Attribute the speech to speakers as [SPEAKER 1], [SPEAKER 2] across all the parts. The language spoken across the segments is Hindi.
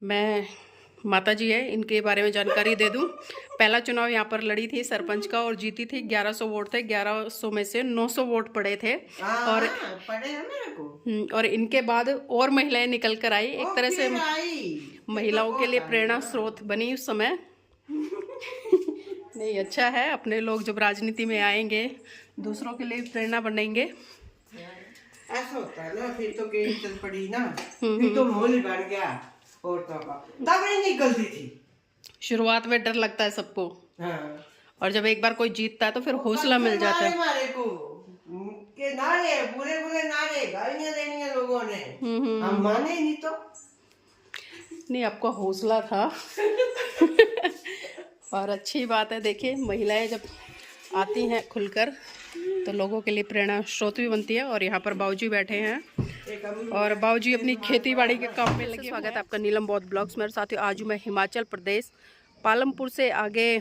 [SPEAKER 1] मैं माता जी है इनके बारे में जानकारी दे दूं। पहला चुनाव यहाँ पर लड़ी थी सरपंच का और जीती थी। 1100 वोट थे, 1100 में से 900 वोट पड़े थे। और
[SPEAKER 2] पड़े हैं मेरे को।
[SPEAKER 1] और इनके बाद और महिलाएं निकल कर आई, एक तरह से महिलाओं के लिए प्रेरणा स्रोत बनी उस समय। नहीं, अच्छा है, अपने लोग जब राजनीति में आएंगे दूसरों के लिए प्रेरणा बनेंगे।
[SPEAKER 2] ऐसा होता है ना, फिर तो केस चल पड़ी ना, फिर तो माहौल ही बन गया औरतों का, तब नहीं निकलती थी।
[SPEAKER 1] शुरुआत में डर लगता है सबको,
[SPEAKER 2] हाँ।
[SPEAKER 1] और जब एक बार कोई जीतता है तो फिर हौसला मिल जाता है।
[SPEAKER 2] मारे को के नारे, बुरे बुरे नारे, गालियां देनी है लोगों ने, हम माने नहीं तो।
[SPEAKER 1] नहीं, आपका हौसला था। और अच्छी बात है, देखिए महिलाएं जब आती हैं खुलकर तो लोगों के लिए प्रेरणा स्रोत भी बनती है। और यहाँ पर बाबूजी बैठे हैं और बाबूजी अपनी खेती बाड़ी के काम में लगे। स्वागत है आपका नीलम बौद्ध ब्लॉग्स। मेरे साथ आज मैं हिमाचल प्रदेश पालमपुर से आगे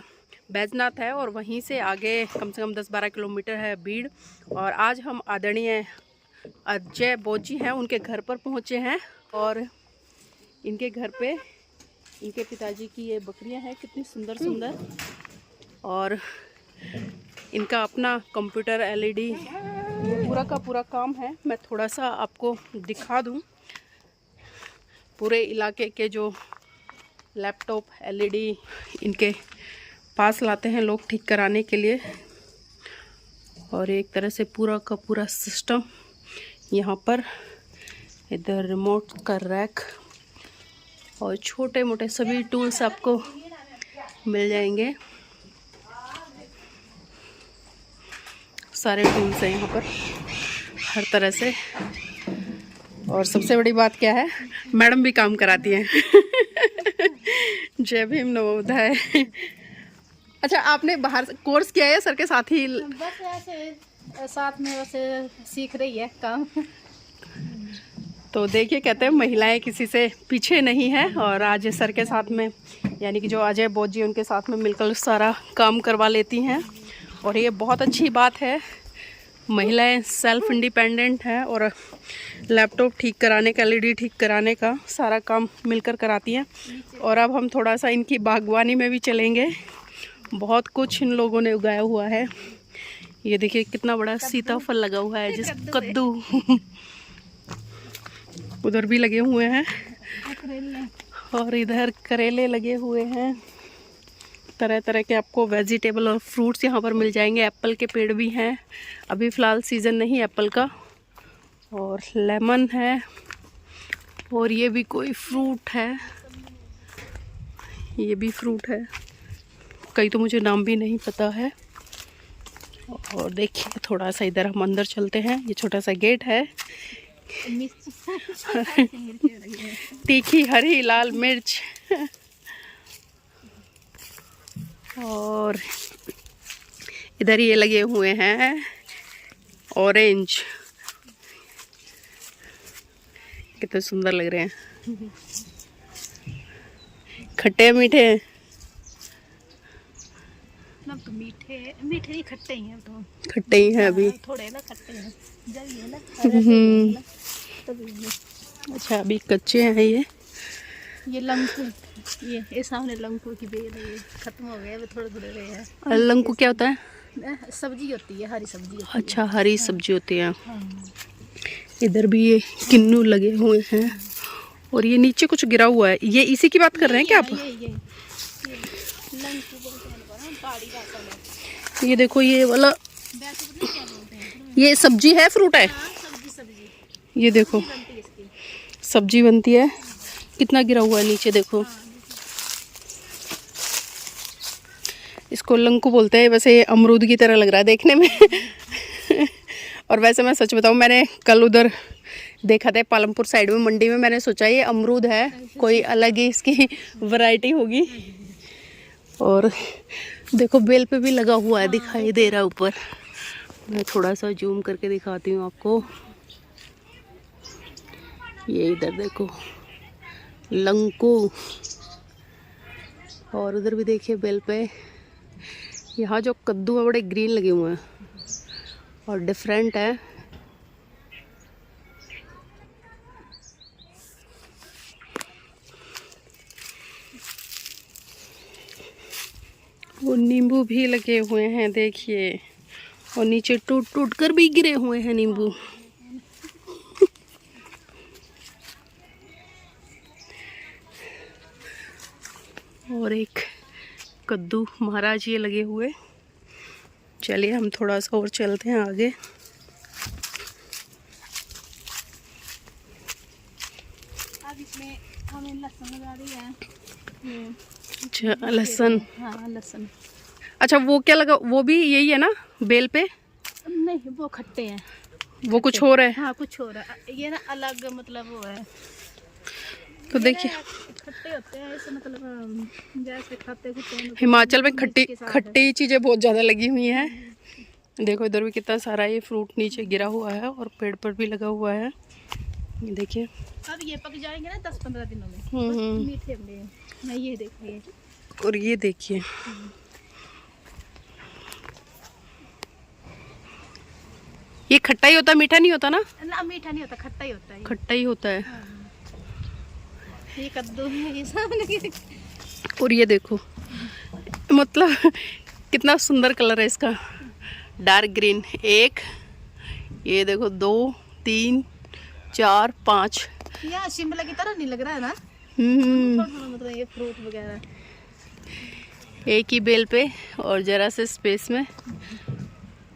[SPEAKER 1] बैजनाथ है और वहीं से आगे कम से कम 10-12 किलोमीटर है बीड़। और आज हम आदरणीय अजय बोजी हैं उनके घर पर पहुँचे हैं। और इनके घर पे इनके पिताजी की ये बकरियां हैं, कितनी सुंदर सुंदर। और इनका अपना कंप्यूटर LED ये पूरा का पूरा काम है। मैं थोड़ा सा आपको दिखा दूं। पूरे इलाके के जो लैपटॉप LED इनके पास लाते हैं लोग ठीक कराने के लिए। और एक तरह से पूरा का पूरा सिस्टम यहाँ पर, इधर रिमोट का रैक और छोटे मोटे सभी टूल्स आपको मिल जाएंगे। सारे टूल्स हैं यहाँ पर हर तरह से। और सबसे बड़ी बात क्या है, मैडम भी काम कराती हैं। जय भीम नवोदय। अच्छा, आपने बाहर कोर्स किया है सर के साथ ही?
[SPEAKER 3] बस ऐसे साथ में वैसे सीख रही है काम।
[SPEAKER 1] तो देखिए, कहते हैं महिलाएं किसी से पीछे नहीं हैं। और आज सर के साथ में, यानी कि जो अजय बोध जी उनके साथ में मिलकर सारा काम करवा लेती हैं। और ये बहुत अच्छी बात है, महिलाएं सेल्फ इंडिपेंडेंट हैं और लैपटॉप ठीक कराने का, LED ठीक कराने का सारा काम मिलकर कराती हैं। और अब हम थोड़ा सा इनकी बागवानी में भी चलेंगे। बहुत कुछ इन लोगों ने उगाया हुआ है। ये देखिए कितना बड़ा सीताफल लगा हुआ है, जिस कद्दू उधर भी लगे हुए हैं और इधर करेले लगे हुए हैं। तरह तरह के आपको वेजिटेबल और फ्रूट्स यहाँ पर मिल जाएंगे। एप्पल के पेड़ भी हैं, अभी फ़िलहाल सीज़न नहीं एप्पल का। और लेमन है, और ये भी कोई फ्रूट है, ये भी फ्रूट है, कई तो मुझे नाम भी नहीं पता है। और देखिए थोड़ा सा इधर हम अंदर चलते हैं। ये छोटा सा गेट है। तीखी हरी लाल मिर्च। और इधर ये लगे हुए हैं ऑरेंज, कितने सुंदर लग रहे हैं, खट्टे मीठे।
[SPEAKER 3] मतलब मीठे मीठे ही खट्टे ही हैं, तो
[SPEAKER 1] खट्टे ही हैं अभी,
[SPEAKER 3] थोड़े ना खट्टे हैं, जल ये ना
[SPEAKER 1] अच्छा अभी कच्चे हैं
[SPEAKER 3] ये लंकू, ये सामने लंकू की बेल है, ये खत्म हो गया, थोड़े थोड़े रहे हैं।
[SPEAKER 1] और लंकू क्या होता है?
[SPEAKER 3] सब्जी होती है, हरी सब्जी होती है।
[SPEAKER 1] अच्छा, हरी सब्जी होती है। इधर भी ये किन्नू लगे हुए हैं। और ये नीचे कुछ गिरा हुआ है, ये इसी की बात कर रहे हैं क्या आप?
[SPEAKER 3] ये लंकू बोलते हैं पहाड़ी भाषा में।
[SPEAKER 1] ये देखो ये वाला, ये सब्जी है फ्रूट है?
[SPEAKER 3] सब्जी
[SPEAKER 1] ये देखो सब्जी बनती है। कितना गिरा हुआ है नीचे देखो। इसको लंकू बोलते हैं। वैसे ये अमरूद की तरह लग रहा है देखने में। और वैसे मैं सच बताऊं, मैंने कल उधर देखा था पालमपुर साइड में मंडी में, मैंने सोचा ये अमरूद है, कोई अलग ही इसकी वैरायटी होगी। और देखो बेल पे भी लगा हुआ है, दिखाई दे रहा है ऊपर। मैं थोड़ा सा जूम करके दिखाती हूँ आपको। ये इधर देखो लंकू, और उधर भी देखिए बेल पे। यहाँ जो कद्दू है बड़े ग्रीन लगे हुए हैं और डिफरेंट है। वो नींबू भी लगे हुए हैं देखिए, और नीचे टूट टूट कर भी गिरे हुए हैं नींबू। और एक कद्दू महाराज ये लगे हुए। चलिए हम थोड़ा सा और चलते हैं आगे।
[SPEAKER 3] अब इसमें हमें लहसुन लगा दिया है।
[SPEAKER 1] अच्छा लहसुन।
[SPEAKER 3] हाँ लहसुन।
[SPEAKER 1] अच्छा वो क्या लगा, वो भी यही है ना बेल पे?
[SPEAKER 3] नहीं वो खट्टे हैं।
[SPEAKER 1] वो कुछ और है?
[SPEAKER 3] हाँ कुछ और है, ये ना अलग मतलब वो है।
[SPEAKER 1] तो देखिए
[SPEAKER 3] खट्टे होते हैं ऐसे, मतलब जैसे खाते खुते हैं।
[SPEAKER 1] हिमाचल में खट्टी खट्टी चीज़ें बहुत ज़्यादा लगी हुई हैं। देखो इधर भी कितना सारा ये फ्रूट नीचे गिरा हुआ है और पेड़ पर भी लगा हुआ है। ये देखिए
[SPEAKER 3] अब ये पक जाएंगे ना 10-15 दिनों में, मीठे होंगे। मैं ये देखिए,
[SPEAKER 1] और ये देखिए ये खट्टा ही होता, मीठा नहीं होता ना?
[SPEAKER 3] ना मीठा नहीं होता, खट्टा ही होता है।
[SPEAKER 1] खट्टा ही होता है।
[SPEAKER 3] ये कद्दू है ये सामने।
[SPEAKER 1] और ये देखो मतलब कितना सुंदर कलर है इसका, डार्क ग्रीन। एक ये देखो, 2 3 4 5।
[SPEAKER 3] यार शिमला की तरह नहीं लग रहा है ना? मतलब ये फ्रूट वगैरह
[SPEAKER 1] एक ही बेल पे और जरा से स्पेस में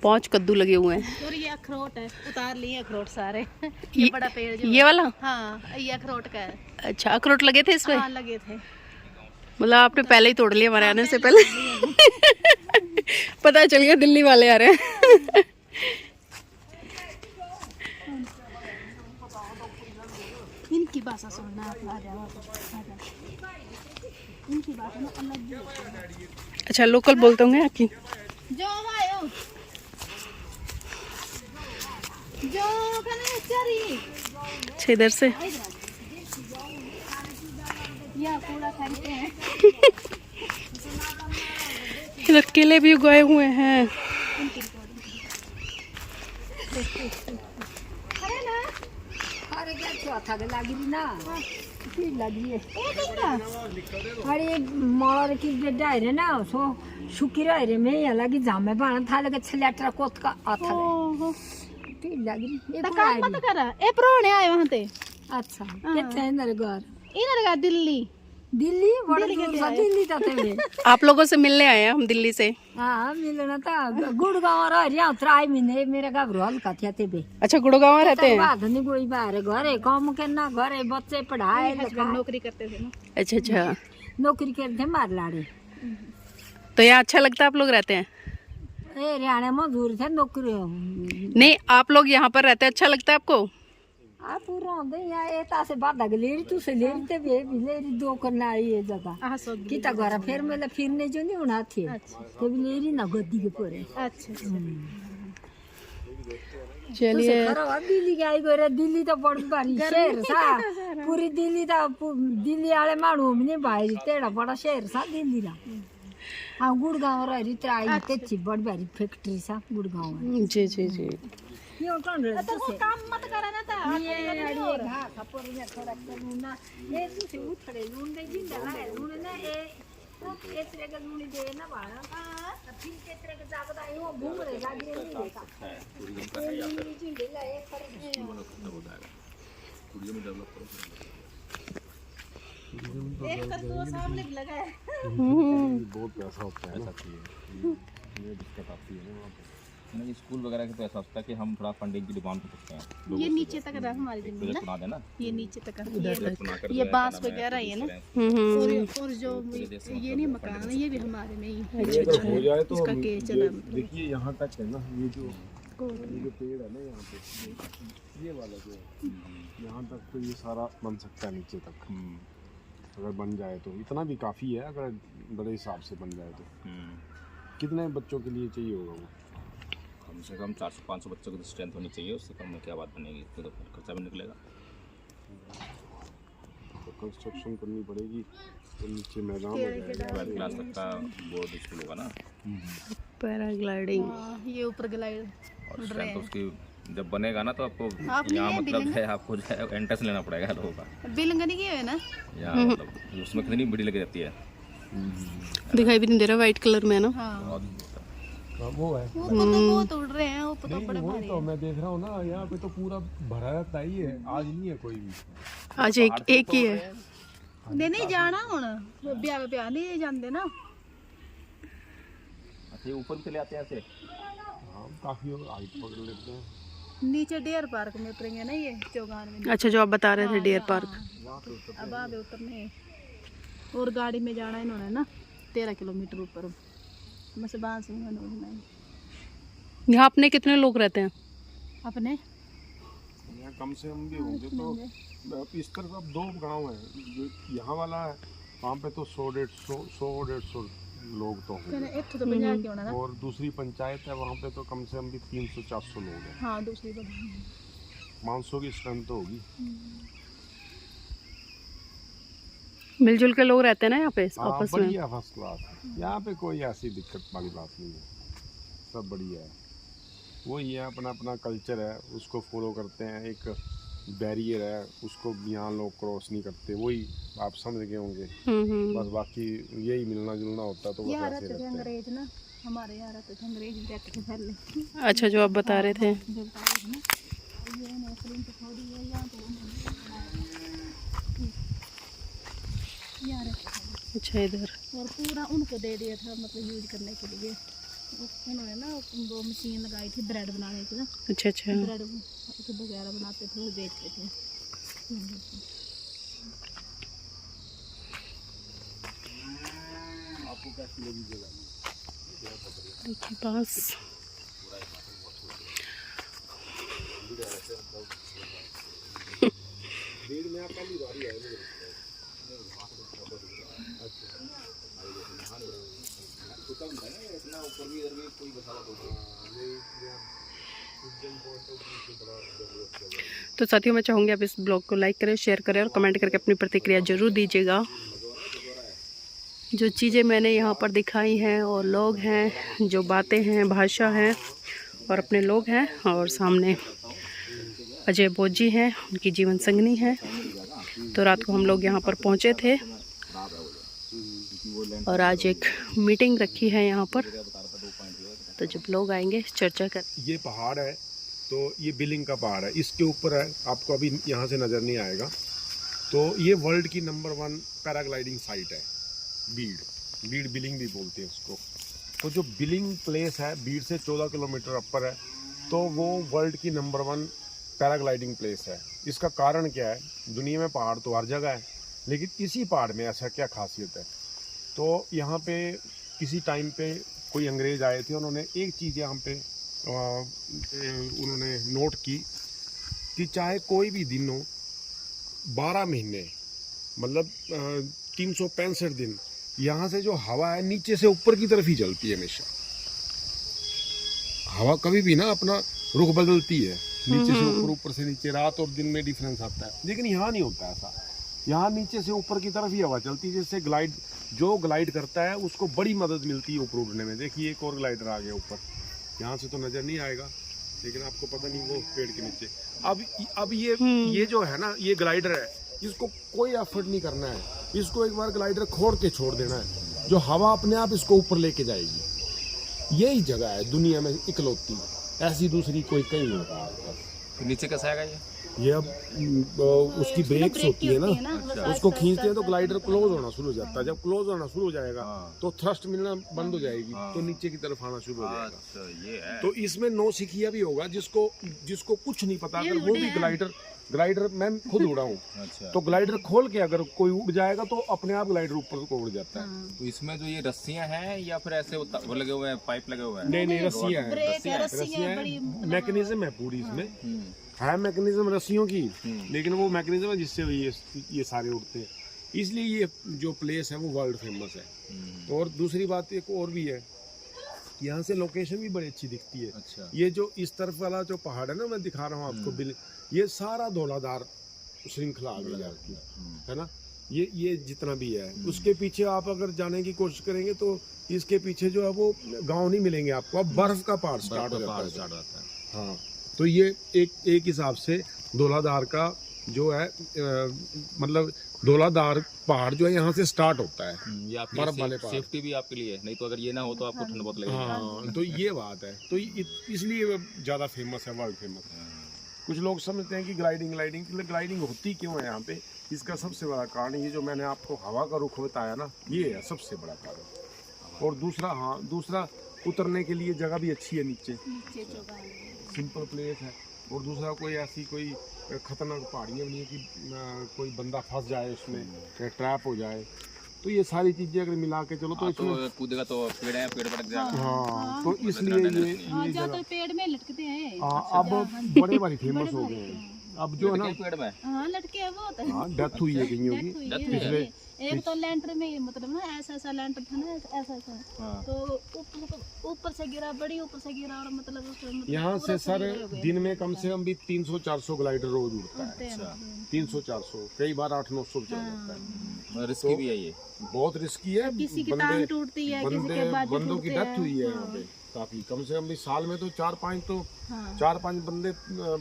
[SPEAKER 1] 5 कद्दू लगे हुए हैं।
[SPEAKER 3] और ये अखरोट है, उतार लिए अखरोट सारे। ये बड़ा पेड़ जो
[SPEAKER 1] ये वाला?
[SPEAKER 3] हाँ ये अखरोट का है।
[SPEAKER 1] अच्छा अखरोट लगे थे इसमें?
[SPEAKER 3] हाँ लगे थे।
[SPEAKER 1] मतलब आपने पहले ही तोड़ लिया हमारे आने से पहले। पता चल गया दिल्ली वाले आ रहे हैं।
[SPEAKER 3] इनकी भाषा सुनना आप, आ जाओ। इनकी भाषा ना अलग ही है।
[SPEAKER 1] अच्छा लोकल बोलते होंगे आपकी।
[SPEAKER 3] जो आयो जो कने चरी।
[SPEAKER 1] अच्छा इधर से
[SPEAKER 3] या कूड़ा खाते हैं।
[SPEAKER 1] इधर केले भी उगाए हुए हैं।
[SPEAKER 3] अरे ना
[SPEAKER 4] अरे क्या चौथा के लगी ना फिर लगी है। अरे मर की डायरे ना सो सुखी रहे में यहाँ लगी जामे बना था लगे छलेटर कोत का आता फिर लगी ये
[SPEAKER 3] काम मत करा। ए प्रोने आए वहां ते।
[SPEAKER 4] अच्छा कितने इधर घर
[SPEAKER 3] इधर का दिल्ली
[SPEAKER 4] बड़ा दूर सा दिल्ली ताते में।
[SPEAKER 1] आप लोगों से मिलने आए हैं हम दिल्ली से।
[SPEAKER 4] हाँ मिलना था गुड़गांव रह रहा उतराई महीने मेरे घबरू हल्का थे ते बे।
[SPEAKER 1] अच्छा गुड़गांव रहते हैं?
[SPEAKER 4] बात नहीं कोई बाहर घरे काम के ना घरे बच्चे पढ़ाए
[SPEAKER 3] नौकरी करते थे ना।
[SPEAKER 1] अच्छा अच्छा
[SPEAKER 4] नौकरी करते मार लाड़े।
[SPEAKER 1] तो यहाँ अच्छा लगता है आप लोग रहते हैं?
[SPEAKER 4] ए हरियाणा मजदूर थे नौकरी।
[SPEAKER 1] नहीं आप लोग यहाँ पर रहते हैं, अच्छा लगता है आपको?
[SPEAKER 4] आ पूरा होंदे या ए तासे बात लेरी तू से लेरी ते बे लेरी दो करना आई ये जगह
[SPEAKER 3] आ सो
[SPEAKER 4] किता घर फिर मेले फिरने जो नहीं होना थे तो भी लेरी ना गद्दी के परे।
[SPEAKER 3] अच्छा
[SPEAKER 1] चलिए
[SPEAKER 4] खरा दिल्ली गई गोरे दिल्ली तो बड़ी बारी शहर सा पूरी दिल्ली तो दिल्ली वाले मानू नहीं भाई तेरा बड़ा शहर सा दिल्ली रा। हाँ गुड़गांव रही त्राई ते बड़ी बारी फैक्ट्री सा गुड़गांव में।
[SPEAKER 1] जी जी जी
[SPEAKER 4] ये कौन रहे
[SPEAKER 3] तो वो काम मत करा ना था।
[SPEAKER 4] ये अड़ी घा खपर में थोड़ा करूँ ना ये दूसरे उठड़े लून दे जिंदा है लून ना ए इस तरह का लून दे ना बाहर तो फिर के तरह का जागदा है वो घूम रहे लागे नहीं देखा ये लून जिंदे ला एक पर
[SPEAKER 3] एक कर तो सामने भी लगा है।
[SPEAKER 5] बहुत पैसा होता है ऐसा चाहिए, ये दिक्कत आती है ना वहाँ पे।
[SPEAKER 6] नहीं स्कूल वगैरह के तो ऐसा होता है कि हम थोड़ा फंडिंग की डिमांड कर सकते हैं।
[SPEAKER 3] ये नीचे तक रहा हमारी जमीन
[SPEAKER 6] सुना देना,
[SPEAKER 3] ना, ये नीचे तक
[SPEAKER 6] सुना कर
[SPEAKER 3] ये बांस वगैरह है ना। और जो ये नहीं मकान है ये भी हमारे में ही।
[SPEAKER 5] अगर हो जाए तो
[SPEAKER 3] इसका केस चला
[SPEAKER 5] देखिए यहाँ तक है ना, ये जो पेड़ है ना यहाँ पे ये वाला जो है यहाँ तक तो ये सारा बन सकता है नीचे तक। अगर बन जाए तो इतना भी काफ़ी है, अगर बड़े हिसाब से बन जाए तो। कितने बच्चों के लिए चाहिए होगा वो?
[SPEAKER 6] कम से कम 400-500 बच्चों की स्ट्रेंथ होनी चाहिए, उससे कम में क्या बात बनेगी, तो खर्चा भी निकलेगा।
[SPEAKER 5] तो कंस्ट्रक्शन करनी पड़ेगी तो नीचे मैदान हो जाएगा।
[SPEAKER 6] 12th क्लास तक का बोर्ड स्कूल होगा ना।
[SPEAKER 1] पैराग्लाइडिंग
[SPEAKER 3] ये ऊपर ग्लाइड
[SPEAKER 6] और स्ट्रेंथ उसकी जब बनेगा ना तो आपको यहाँ मतलब है आपको जो है एंट्रेंस लेना पड़ेगा लोगों का।
[SPEAKER 3] बिलिंग नहीं किए है ना
[SPEAKER 6] यहाँ मतलब उसमें कितनी बड़ी लगी जाती है
[SPEAKER 1] दिखाई भी नहीं दे रहा, वाइट कलर में है ना।
[SPEAKER 3] हाँ
[SPEAKER 5] वो है
[SPEAKER 3] वो पता बहुत उड़ रहे हैं, वो पता बड़े
[SPEAKER 5] वही
[SPEAKER 3] भारी
[SPEAKER 5] तो मैं देख रहा हूँ ना, यहाँ पे तो पूरा भरा रहता ही है, आज नहीं है कोई भी।
[SPEAKER 1] आज एक ही है।
[SPEAKER 3] नहीं जाना हुण ब्याह नहीं जाते ना।
[SPEAKER 6] अच्छा ये ऊपर भी चले आते हैं ऐसे?
[SPEAKER 5] हाँ काफी हाइट पकड़ लेते हैं।
[SPEAKER 3] नीचे डियर पार्क में उतरेंगे ना ये चौगान में।
[SPEAKER 1] अच्छा, जो आप बता रहे थे डियर पार्क।
[SPEAKER 3] अब आगे उतरने और गाड़ी में जाना इन्होंने ना 13 किलोमीटर ऊपर। बस बांस
[SPEAKER 1] यहाँ अपने कितने लोग रहते हैं?
[SPEAKER 3] अपने
[SPEAKER 5] यहाँ कम से कम भी होंगे तो इस तरफ अब 2 गांव हैं, जो यहाँ वाला है वहाँ पे तो 100-150 लोग तो होंगे,
[SPEAKER 3] इतों तो 50 के होना ना।
[SPEAKER 5] और दूसरी पंचायत है वहाँ पे तो कम से कम भी 300-400 लोग हैं।
[SPEAKER 3] हाँ दूसरी तो
[SPEAKER 5] 500 की स्ट्रेंथ तो होगी।
[SPEAKER 1] मिलजुल के लोग रहते हैं ना यहाँ पे
[SPEAKER 5] हाँ
[SPEAKER 1] आपस में।
[SPEAKER 5] बढ़िया, फर्स्ट क्लास है यहाँ पे, कोई ऐसी दिक्कत वाली बात नहीं है, सब बढ़िया है। वही है, अपना अपना कल्चर है, उसको फॉलो करते हैं। एक बैरियर है, उसको यहाँ लोग क्रॉस नहीं करते, वही आप समझ गए होंगे। बस बाकी यही मिलना जुलना होता है, तो बस
[SPEAKER 3] यहाँ
[SPEAKER 5] ऐसे
[SPEAKER 3] रहते थे
[SPEAKER 5] रहते हैं।
[SPEAKER 3] अंग्रेज ना, हमारे यहाँ रहते थे अंग्रेज रहते थे पहले।
[SPEAKER 1] अच्छा, जो आप बता रहे थे।
[SPEAKER 3] जब तक ना ये नौकरी तो थोड़ी है यहाँ तो यहाँ रहते थे।
[SPEAKER 1] अच्छा, इधर
[SPEAKER 3] और पूरा उनको दे दिया था, मतलब यूज करने के लिए। उन्होंने ना वो मशीन लगाई थी ब्रेड बनाने की ना।
[SPEAKER 1] अच्छा अच्छा।
[SPEAKER 3] ब्रेड वगैरह बनाते थे और बेचते थे।
[SPEAKER 1] देखिए पास तो साथियों, मैं चाहूँगी आप इस ब्लॉग को लाइक करें, शेयर करें और कमेंट करके अपनी प्रतिक्रिया जरूर दीजिएगा। जो चीज़ें मैंने यहाँ पर दिखाई हैं और लोग हैं, जो बातें हैं, भाषा है और अपने लोग हैं, और सामने अजय बोध जी हैं, उनकी जीवन संगनी है। तो रात को हम लोग यहाँ पर पहुँचे थे और आज एक मीटिंग रखी है यहाँ पर, तो जब लोग आएंगे चर्चा कर।
[SPEAKER 5] ये पहाड़ है, तो ये बिलिंग का पहाड़ है, इसके ऊपर है, आपको अभी यहाँ से नज़र नहीं आएगा। तो ये वर्ल्ड की नंबर 1 पैराग्लाइडिंग साइट है, बीड़ बिलिंग भी बोलते हैं उसको। तो जो बिलिंग प्लेस है बीड़ से 14 किलोमीटर अपर है, तो वो वर्ल्ड की नंबर 1 पैराग्लाइडिंग प्लेस है। इसका कारण क्या है? दुनिया में पहाड़ तो हर जगह है, लेकिन इसी पहाड़ में ऐसा क्या खासियत है? तो यहाँ पे किसी टाइम पे कोई अंग्रेज आए थे, उन्होंने एक चीज़ यहाँ पे उन्होंने नोट की कि चाहे कोई भी दिन हो, 12 महीने मतलब 365 दिन, यहाँ से जो हवा है नीचे से ऊपर की तरफ ही चलती है हमेशा। हवा कभी भी ना अपना रुख बदलती है, नीचे से ऊपर, ऊपर से नीचे, रात और दिन में डिफरेंस आता है। लेकिन यहाँ नहीं होता ऐसा, यहाँ नीचे से ऊपर की तरफ ही हवा चलती है। जैसे जो ग्लाइड करता है उसको बड़ी मदद मिलती है ऊपर उड़ने में। देखिए एक और ग्लाइडर आ गया ऊपर, यहाँ से तो नज़र नहीं आएगा, लेकिन आपको पता नहीं वो पेड़ के नीचे। अब ये जो है ना, ये ग्लाइडर है, इसको कोई एफर्ट नहीं करना है, इसको एक बार ग्लाइडर खोल के छोड़ देना है, जो हवा अपने आप इसको ऊपर लेके जाएगी। यही जगह है दुनिया में इकलौती, ऐसी दूसरी कोई कहीं नहीं होता।
[SPEAKER 6] तो नीचे कैसे आएगा ये
[SPEAKER 5] अब उसकी ब्रेक्स होती है ना, उसको खींचते हैं तो ग्लाइडर क्लोज होना शुरू हो जाता है। जब क्लोज होना शुरू हो जाएगा तो थ्रस्ट मिलना बंद हो जाएगी, तो नीचे की तरफ आना शुरू हो जाएगा।
[SPEAKER 6] अच्छा ये है।
[SPEAKER 5] तो इसमें नौसिखिया भी होगा, जिसको कुछ नहीं पता, अगर वो भी ग्लाइडर मैं खुद उड़ा हूँ।
[SPEAKER 6] अच्छा।
[SPEAKER 5] तो ग्लाइडर खोल के अगर कोई उड़ जाएगा तो अपने आप ग्लाइडर ऊपर को उड़ जाता है।
[SPEAKER 6] तो इसमें जो ये रस्सियां हैं या फिर ऐसे वो लगे हुए हैं, पाइप लगे हुए हैं?
[SPEAKER 5] नहीं रस्सियाँ हैं, रस्सियाँ हैं, मैकेनिज्म है पूरी इसमें, है मैकेनिज्म रस्सियों की, लेकिन वो मैकेनिज्म है जिससे ये सारे उड़ते हैं। इसलिए ये जो प्लेस है वो वर्ल्ड फेमस है। तो और दूसरी बात एक और भी है, यहाँ से लोकेशन भी बड़ी अच्छी दिखती है।
[SPEAKER 6] अच्छा।
[SPEAKER 5] ये जो इस तरफ वाला जो पहाड़ है ना, मैं दिखा रहा हूँ आपको, ये सारा धौलाधार श्रृंखला आ गई आपकी, है ना, ये जितना भी है। उसके पीछे आप अगर जाने की कोशिश करेंगे तो इसके पीछे जो है वो गांव नहीं मिलेंगे आपको, अब बर्फ का पहाड़ स्टार्ट हो जाता है। हाँ, तो ये एक हिसाब से धौलाधार का जो है मतलब धौलाधार पहाड़ जो है यहाँ से स्टार्ट होता है।
[SPEAKER 6] ये आपके
[SPEAKER 5] बर्फ वाले पहाड़।
[SPEAKER 6] सेफ्टी भी आपके लिए है, नहीं तो अगर ये ना हो तो आपको ठंड बहुत लगेगी।
[SPEAKER 5] हाँ, तो ये बात है, तो इसलिए ज़्यादा फेमस है, वर्ल्ड फेमस है। कुछ लोग समझते हैं कि ग्लाइडिंग होती क्यों है यहाँ पे, इसका सबसे बड़ा कारण ये जो मैंने आपको हवा का रुख बताया ना, ये है सबसे बड़ा कारण। और दूसरा उतरने के लिए जगह भी अच्छी है, नीचे सिंपल प्लेस है। और दूसरा कोई ऐसी कोई खतरनाक पहाड़ियाँ नहीं है कि कोई बंदा फंस जाए उसमें या ट्रैप हो जाए। तो ये सारी चीजें अगर मिला के चलो तो इसमें
[SPEAKER 6] कूदेगा तो पेड़ है, पेड़ पटक जाएगा।
[SPEAKER 5] हाँ, तो इसलिए ये
[SPEAKER 3] ज्यादा पेड़ में लटकते हैं।
[SPEAKER 5] अब बड़े वाली फेमस हो गए हैं। अब जो है ना
[SPEAKER 6] पेड़ में
[SPEAKER 3] हाँ लटके हैं बहुत।
[SPEAKER 5] हाँ, डेथ हुई है कईयों की पिछले।
[SPEAKER 3] एक तो लेंटर में मतलब ना ऐसा लेंटर था ना, ऐसा तो ऊपर से गिरा, बड़ी ऊपर से गिरा और मतलब
[SPEAKER 5] यहाँ से सर दिन में कम से कम भी 300-400 ग्लाइडर रोज उड़ता है। 300-400, कई बार 800-900 भी चला जाता है।
[SPEAKER 6] रिस्की भी है ये,
[SPEAKER 5] बहुत रिस्की है।
[SPEAKER 3] किसी की टांग टूटती है, किसी के बाजू
[SPEAKER 5] बंदों की डेथ हुई है यहाँ पे काफी। कम से कम भी साल में तो 4-5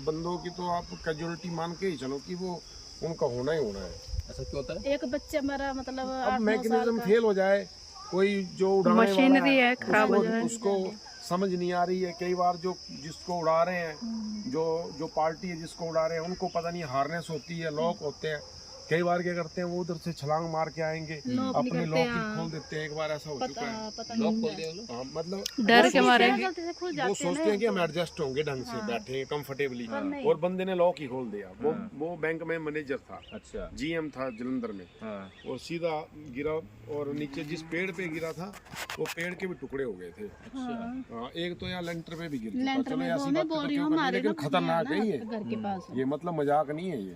[SPEAKER 5] बंदों की तो आप कैजुअलिटी मान के ही चलो कि वो उनका होना ही होना है।
[SPEAKER 6] ऐसा क्यों होता है?
[SPEAKER 3] एक बच्चा मरा मतलब
[SPEAKER 5] अब मैकेनिज्म फेल हो जाए, कोई जो उड़ाने वाला
[SPEAKER 1] मशीनरी है खराब हो जाए,
[SPEAKER 5] उसको समझ नहीं आ रही है। कई बार जो जिसको उड़ा रहे हैं, जो पार्टी है जिसको उड़ा रहे हैं, उनको पता नहीं हार्नेस होती है, लॉक होते हैं। कई बार क्या करते हैं, वो उधर से छलांग मार के आएंगे, अपने लॉक खोल देते हैं। एक बार ऐसा हो चुका है,
[SPEAKER 6] लॉक खोल दिया
[SPEAKER 5] हाँ, मतलब
[SPEAKER 1] डर के मारे
[SPEAKER 5] वो सोचते हैं कि हम एडजस्ट होंगे ढंग से, बैठे कंफर्टेबली, और बंदे ने लॉक ही खोल दिया। वो बैंक में मैनेजर था,
[SPEAKER 6] अच्छा
[SPEAKER 5] जीएम था जलंधर में, और सीधा गिरा और नीचे जिस पेड़ पे गिरा था वो पेड़ के भी टुकड़े हो गए थे। हाँ, एक तो यहाँ लेंटर पे भी गिर चुका। चलो ऐसी बात तो क्यों करनी, लेकिन खतरनाक है ये मतलब मजाक नहीं है ये।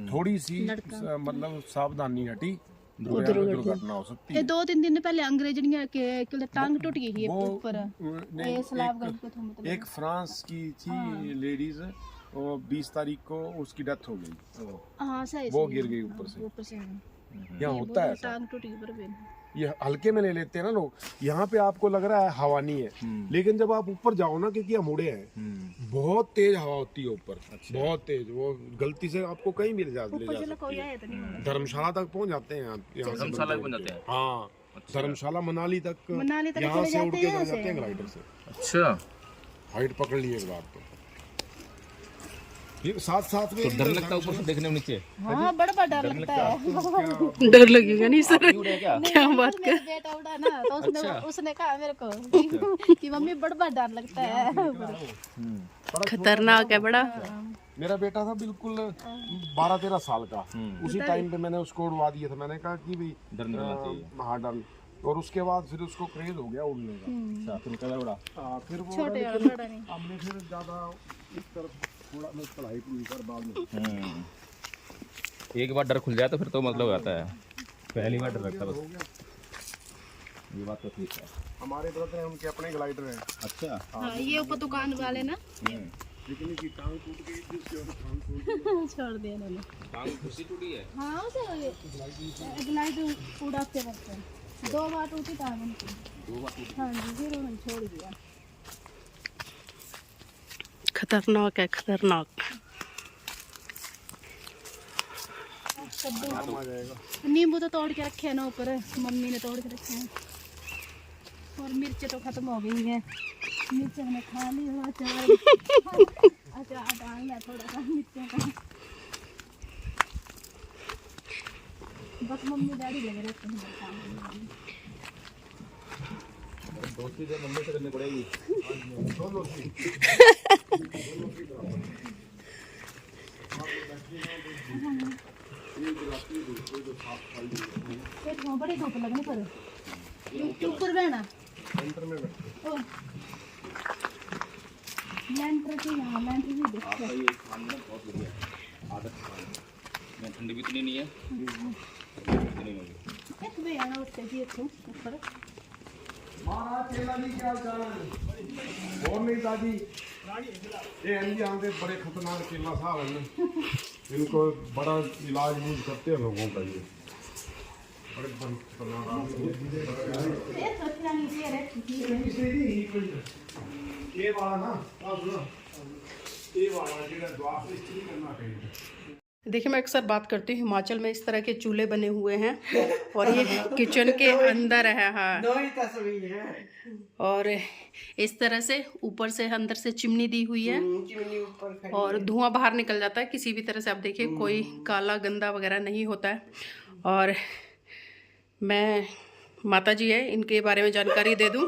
[SPEAKER 5] थोड़ी सी मतलब सावधानी हटी दुर्घटना हो सकती है।
[SPEAKER 3] 2-3 दिन पहले अंग्रेजनिया के टांग टूट गई है ऊपर।
[SPEAKER 5] एक फ्रांस की थी लेडीज, और 20 तारीख को उसकी डेथ हो गई।
[SPEAKER 3] हाँ सही,
[SPEAKER 5] वो गिर गई ऊपर से। यहाँ होता है
[SPEAKER 3] टांग टूट गई।
[SPEAKER 5] ये हल्के में ले लेते हैं ना लोग। यहाँ पे आपको लग रहा है हवा नहीं है, लेकिन जब आप ऊपर जाओ ना, क्योंकि हम उड़े हैं, बहुत तेज हवा होती है ऊपर। बहुत तेज, वो गलती से आपको कहीं भी ले जा सकती है। धर्मशाला तक पहुँच जाते हैं यहाँ से। हाँ, धर्मशाला मनाली तक यहाँ से उड़ के जाते हैं ग्लाइडर से।
[SPEAKER 6] अच्छा,
[SPEAKER 5] हाइट पकड़ ली एक बार तो। ये साथ में
[SPEAKER 6] तो डर लगता है ऊपर से देखने में नीचे?
[SPEAKER 3] हाँ, बड़ा डर लगता है।
[SPEAKER 1] डर लगेगा नहीं सर,
[SPEAKER 6] क्या
[SPEAKER 1] क्या बात कर।
[SPEAKER 3] बेटा उड़ा ना तो उसने कहा मेरे को कि मम्मी बड़ा डर लगता है।
[SPEAKER 1] खतरनाक है बड़ा।
[SPEAKER 5] मेरा बेटा था बिल्कुल 12-13 साल का, उसी टाइम पे मैंने उसको उड़वा दिया था। मैंने कहा कि भाई हाँ डर, और उसके बाद फिर उसको क्रेज हो गया उड़ने का।
[SPEAKER 6] फिर उड़ा,
[SPEAKER 5] फिर वो
[SPEAKER 3] छोटे
[SPEAKER 5] हमने फिर ज्यादा इस तरफ थोड़ा मैं पढ़ाई पूरी कर बाद में।
[SPEAKER 6] एक बार डर खुल जाए तो फिर तो मतलब आता है, पहली बार डर लगता है बस। ये बात तो ठीक है।
[SPEAKER 5] हमारे ब्रदर हैं, उनके अपने ग्लाइडर हैं।
[SPEAKER 6] अच्छा
[SPEAKER 3] हाँ, ये ऊपर दुकान वाले ना
[SPEAKER 5] लेकिन इनकी टांग टूट गई थी, उसकी और टांग टूट
[SPEAKER 3] छोड़ दिया इन्होंने।
[SPEAKER 6] टांग खुशी टूटी है।
[SPEAKER 3] हाँ उसे ग्लाइड उड़ाते वक्त 2 बार टूटी टांग उनकी।
[SPEAKER 6] 2 बार टूटी।
[SPEAKER 3] हाँ जी, फिर उन्होंने छोड़ दिया।
[SPEAKER 1] खतरनाक है, खतरनाक।
[SPEAKER 3] नींबू तो तोड़ के रखे हैं ना ऊपर, मम्मी ने तोड़ के रखे हैं। और मिर्च तो खत्म हो गई है, मिर्च हमने खा ली। अचार डालना थोड़ा सा मिर्चों का, बस मम्मी डैडी लगे रहते हैं।
[SPEAKER 6] दोस्ती तो मम्मी से करनी पड़ेगी।
[SPEAKER 3] बड़ी धूप लगने पर ऊपर बहना लेंटर की, हाँ लेंटर भी देखो।
[SPEAKER 6] ठंडी भी इतनी नहीं है।
[SPEAKER 3] एक भी आना उससे भी ऊपर।
[SPEAKER 5] महाराज केला जी क्या चाल है? और नहीं दादी, ये यहाँ पे बड़े खतरनाक केला साहब है, इनको बड़ा इलाज यूज करते हैं लोगों का। ये बड़े खतरनाक ये वाला ना, ये वाला जो द्वार से करना चाहिए।
[SPEAKER 1] देखिए, मैं अक्सर बात करती हूँ हिमाचल में इस तरह के चूल्हे बने हुए हैं और ये किचन के अंदर है। हाँ,
[SPEAKER 2] दो ही तस्वीर है।
[SPEAKER 1] और इस तरह से ऊपर से अंदर से चिमनी दी हुई है
[SPEAKER 2] चिमनी ऊपर खड़ी
[SPEAKER 1] और धुआं बाहर निकल जाता है किसी भी तरह से। आप देखिए, कोई काला गंदा वगैरह नहीं होता है। और मैं माता जी है, इनके बारे में जानकारी दे दूं।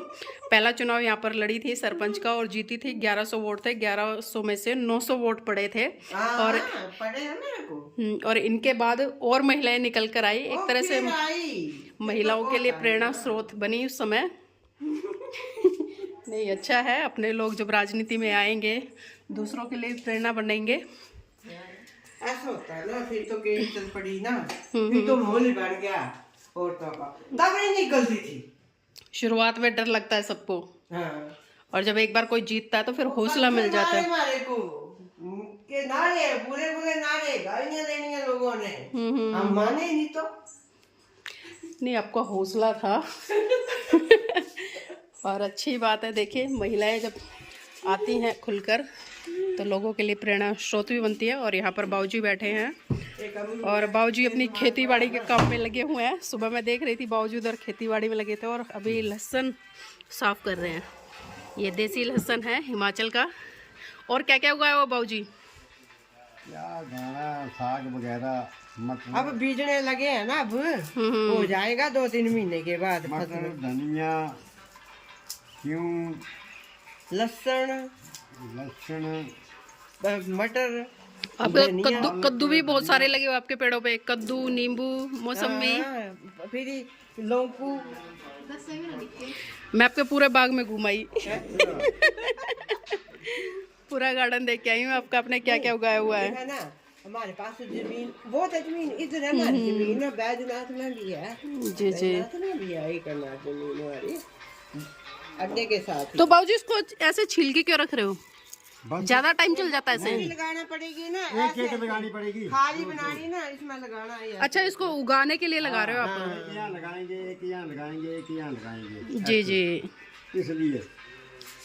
[SPEAKER 1] पहला चुनाव यहाँ पर लड़ी थी सरपंच का और जीती थी। 1100 वोट थे, 1100 में से 900 वोट पड़े थे। और
[SPEAKER 2] पड़े हैं मेरे को।
[SPEAKER 1] और इनके बाद और महिलाएं निकल कर आई, एक तरह से महिलाओं के लिए प्रेरणा स्रोत बनी उस समय। नहीं, अच्छा है, अपने लोग जब राजनीति में आएंगे दूसरों के लिए प्रेरणा बनेंगे।
[SPEAKER 2] ऐसा होता है ना, फिर तो केस चल पड़ी ना, फिर तो माहौल ही बन गया औरतों का। तब नहीं निकलती थी।
[SPEAKER 1] शुरुआत में डर लगता है सबको,
[SPEAKER 2] हाँ।
[SPEAKER 1] और जब एक बार कोई जीतता है तो फिर हौसला मिल जाता है।
[SPEAKER 2] मारे को के नारे, बुरे बुरे नारे, गालियां देनी है लोगों ने, हम माने नहीं तो।
[SPEAKER 1] नहीं, आपका हौसला था। और अच्छी बात है, देखिए महिलाएं जब आती हैं खुलकर तो लोगों के लिए प्रेरणा स्रोत भी बनती है। और यहाँ पर बाबूजी बैठे हैं और बाबूजी अपनी खेती बाड़ी के काम में लगे हुए हैं। सुबह मैं देख रही थी बाबूजी उधर खेती बाड़ी में लगे थे और अभी लहसुन साफ कर रहे हैं। ये देसी लहसुन है हिमाचल का। और क्या क्या उगाया हुआ बाबूजी?
[SPEAKER 5] क्या गाना, साग वगैरह, मटर,
[SPEAKER 2] अब बीजने लगे हैं ना, अब हो जाएगा 2-3 महीने के बाद।
[SPEAKER 5] मटर, धनिया, क्यों,
[SPEAKER 2] लहसुन, मटर।
[SPEAKER 1] अब कद्दू भी बहुत सारे लगे हुए आपके पेड़ों पे। कद्दू, नींबू, मौसमी।
[SPEAKER 2] फिर लौकी।
[SPEAKER 1] मैं आपके पूरे बाग में घुमाई। पूरा गार्डन देख के आई हूँ आपका। आपने क्या क्या उगाया हुआ है?
[SPEAKER 2] ना हमारे पास जमीन बहुत है, जमीन इधर है हमारी जमीन, बैजनाथ में भी है।
[SPEAKER 1] जी जी।
[SPEAKER 2] बैजनाथ में भी है, एक जमीन हमारी अड्डे के साथ।
[SPEAKER 1] तो बाबूजी इसको ऐसे छील के क्यों रख रहे हो? ज्यादा टाइम चल जाता है ऐसे?
[SPEAKER 2] लगाना पड़ेगी ना,
[SPEAKER 5] एक लगानी पड़ेगी,
[SPEAKER 2] खाली बनानी ना, इसमें लगाना है।
[SPEAKER 1] अच्छा, इसको उगाने के लिए लगा रहे हो आप?
[SPEAKER 5] यहाँ लगाएंगे, एक यहाँ लगाएंगे, एक यहाँ लगाएंगे,
[SPEAKER 1] जी जी।
[SPEAKER 5] इसलिए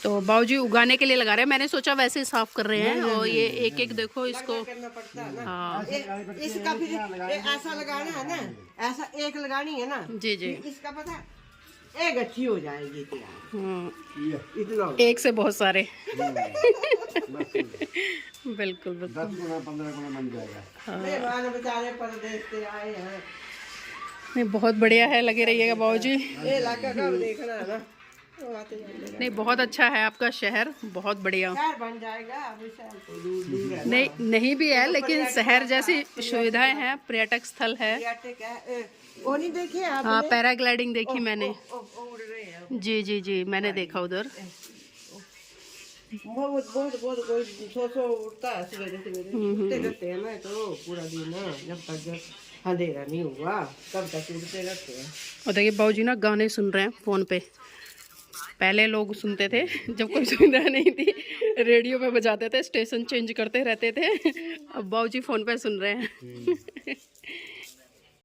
[SPEAKER 2] तो बाबूजी उगाने के लिए लगा रहे हैं, मैंने सोचा वैसे ही साफ कर रहे हैं। और ये एक एक देखो इसको,
[SPEAKER 7] करना पड़ता है ना।
[SPEAKER 2] हाँ
[SPEAKER 7] इसका फिर ऐसा लगाना है ना, ऐसा एक लगानी है ना
[SPEAKER 2] जी जी,
[SPEAKER 7] इसका पता है एक अच्छी हो जाएगी तैयार। इतना
[SPEAKER 2] एक से बहुत सारे बिल्कुल बिल्कुल
[SPEAKER 5] 10 गुना 15 गुना बन जाएगा।
[SPEAKER 7] मेहमान बेचारे परदेश से आए हैं,
[SPEAKER 2] नहीं बहुत बढ़िया है, लगे रहिएगा बाबूजी।
[SPEAKER 7] ये इलाका का देखना है ना, तो आते जाते
[SPEAKER 2] नहीं बहुत अच्छा है आपका शहर, बहुत बढ़िया।
[SPEAKER 7] शहर बन जाएगा। अभी शहर तो दूर दूर है,
[SPEAKER 2] नहीं नहीं भी है, लेकिन शहर जैसी सुविधाएं हैं, पर्यटक स्थल है।
[SPEAKER 7] पर्यटक है। वो नहीं देखे आप?
[SPEAKER 2] हाँ पैराग्लाइडिंग देखी मैंने,
[SPEAKER 7] उड़ रहे हैं
[SPEAKER 2] जी जी जी मैंने देखा उधर।
[SPEAKER 7] बहुत बहुत बहुत कोई 100 उठता है सवेरे सवेरे, उठते रहते हैं ना तो पूरा दिन ना, जब तक जब अंधेरा नहीं हुआ तब तक उड़ते रहते हैं।
[SPEAKER 2] और देखिए बाबूजी ना गाने सुन रहे हैं फोन पे। पहले लोग सुनते थे जब कोई सुविधा नहीं थी, रेडियो पे बजाते थे, स्टेशन चेंज करते रहते थे। अब बाबूजी फोन पे सुन रहे हैं।